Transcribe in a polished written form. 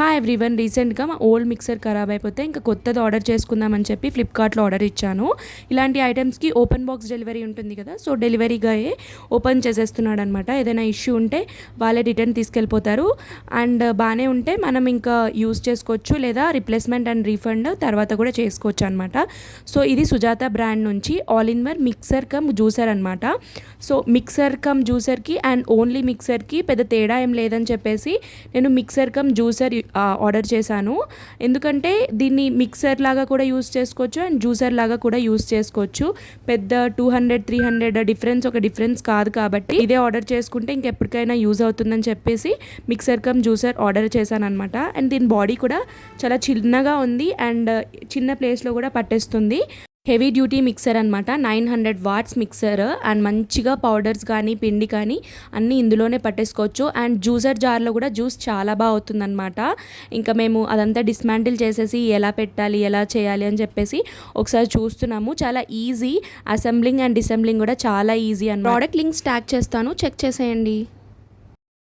Hi everyone, రీసెంట్గా మా old mixer ఖరాబ్ అయిపోతే ఇంకా కొత్తది ఆర్డర్ చేసుకుందామని చెప్పి ఫ్లిప్కార్ట్లో ఆర్డర్ ఇచ్చాను. ఇలాంటి ఐటమ్స్కి ఓపెన్ బాక్స్ డెలివరీ ఉంటుంది కదా, సో డెలివరీగా ఓపెన్ చేసేస్తున్నాడు అనమాట. ఏదైనా ఇష్యూ ఉంటే వాళ్ళే రిటర్న్ తీసుకెళ్ళిపోతారు. అండ్ బాగానే ఉంటే మనం ఇంకా యూస్ చేసుకోవచ్చు, లేదా రిప్లేస్మెంట్ అండ్ రీఫండ్ తర్వాత కూడా చేసుకోవచ్చు అనమాట. సో ఇది సుజాత బ్రాండ్ నుంచి all in one mixer cum juicer అనమాట. సో మిక్సర్ కమ్ జ్యూసర్కి అండ్ ఓన్లీ మిక్సర్కి పెద్ద తేడా ఏం లేదని చెప్పేసి నేను మిక్సర్ కమ్ జ్యూసర్ ఆర్డర్ చేశాను. ఎందుకంటే దీన్ని మిక్సర్ లాగా కూడా యూస్ చేసుకోవచ్చు అండ్ జ్యూసర్ లాగా కూడా యూస్ చేసుకోవచ్చు. పెద్ద 200-300 డిఫరెన్స్ కాదు కాబట్టి ఇదే ఆర్డర్ చేసుకుంటే ఇంకెప్పటికైనా యూజ్ అవుతుందని చెప్పేసి మిక్సర్ కమ్ జ్యూసర్ ఆర్డర్ చేశాను అనమాట. అండ్ దీని బాడీ కూడా చాలా చిన్నగా ఉంది అండ్ చిన్న ప్లేస్లో కూడా పట్టేస్తుంది. హెవీ డ్యూటీ మిక్సర్ అనమాట, 900 వాట్స్ మిక్సర్. అండ్ మంచిగా పౌడర్స్ కానీ పిండి కానీ అన్నీ ఇందులోనే పట్టేసుకోవచ్చు. అండ్ జ్యూసర్ జార్లో కూడా జ్యూస్ చాలా బాగా అవుతుందన్నమాట. ఇంకా మేము అదంతా డిస్మాంటిల్ చేసేసి ఎలా పెట్టాలి ఎలా చేయాలి అని చెప్పేసి ఒకసారి చూస్తున్నాము. చాలా ఈజీ, అసెంబ్లింగ్ అండ్ డిసెంబ్లింగ్ కూడా చాలా ఈజీ అన్నమాట. ప్రోడక్ట్ లింక్స్ ట్యాగ్ చేస్తాను, చెక్ చేసేయండి.